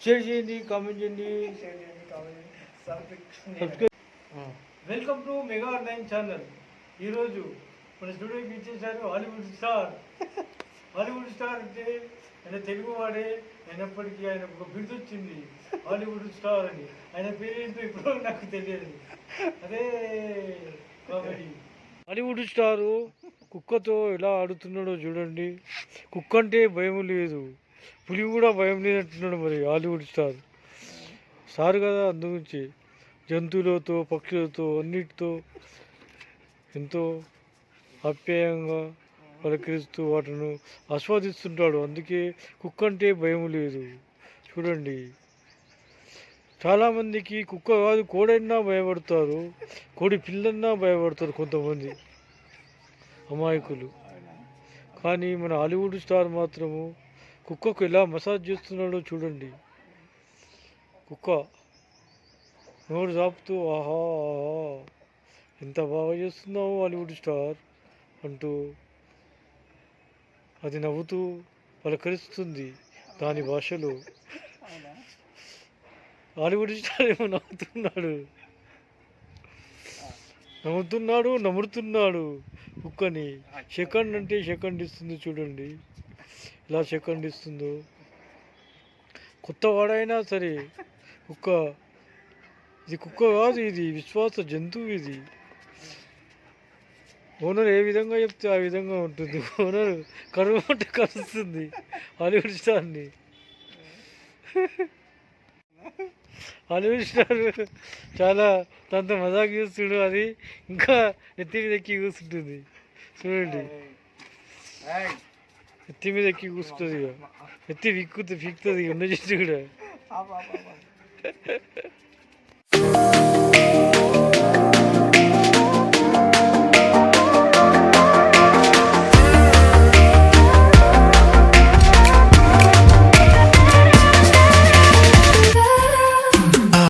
Share చేయండి, comment చేయండి, welcome to mega 9 channel. ఈరోజు మన స్టూడియోకి ఇచ్చేసారు హాలీవుడ్ స్టార్. హాలీవుడ్ స్టార్ అంటే ఆయన తెలుగు వాడే అయినప్పటికీ ఆయన ఒక బిరుదు వచ్చింది హాలీవుడ్ స్టార్ అని. ఆయన పేరేంటో ఇప్పుడు నాకు తెలియదు. అదే కామెడీ. హాలీవుడ్ స్టారు కుక్కతో ఎలా ఆడుతున్నాడో చూడండి. కుక్క అంటే భయం లేదు, పులి కూడా భయం లేదంటున్నాడు మరి హాలీవుడ్ స్టార్. స్టార్ కదా, అందుగురించి జంతువులతో పక్షులతో అన్నిటితో ఎంతో ఆప్యాయంగా పలకరిస్తూ వాటిని ఆస్వాదిస్తుంటాడు. అందుకే కుక్క అంటే భయం లేదు. చూడండి, చాలామందికి కుక్క కాదు కోడైనా భయపడతారు, కోడి పిల్లన్నా భయపడతారు కొంతమంది అమాయకులు. కానీ మన హాలీవుడ్ స్టార్ మాత్రము కుక్కకు ఎలా మసాజ్ చేస్తున్నాడో చూడండి. కుక్క నోరు చాపుతూ ఆహా ఎంత బాగా చేస్తున్నావు హాలీవుడ్ స్టార్ అంటూ అది నవ్వుతూ పలకరిస్తుంది దాని భాషలో. హాలీవుడ్ స్టార్ ఏమో నమ్ముతున్నాడు కుక్కని. సెకండ్ అంటే సెకండ్ ఇస్తుంది చూడండి, ఇలా సెకండ్ ఇస్తుందో. కొత్త వాడైనా సరే కుక్క, ఇది కుక్క కాదు, ఇది విశ్వాస జంతువు. ఇది ఓనర్ ఏ విధంగా చెప్తే ఆ విధంగా ఉంటుంది. ఓనర్ కరువు అంటే కలుస్తుంది హాలీవుడ్ స్టార్ని. హాలీవుడ్ స్టార్ చాలా తనతో మజాక్ చేస్తుడు. అది ఇంకా ఎత్తి మీద ఎక్కి కూర్చుంటుంది చూడండి. ఎత్తి మీద ఎక్కి కూర్చుంటుంది, ఇక ఎత్తి పీకుతుంది ఉన్న చెట్టు కూడా.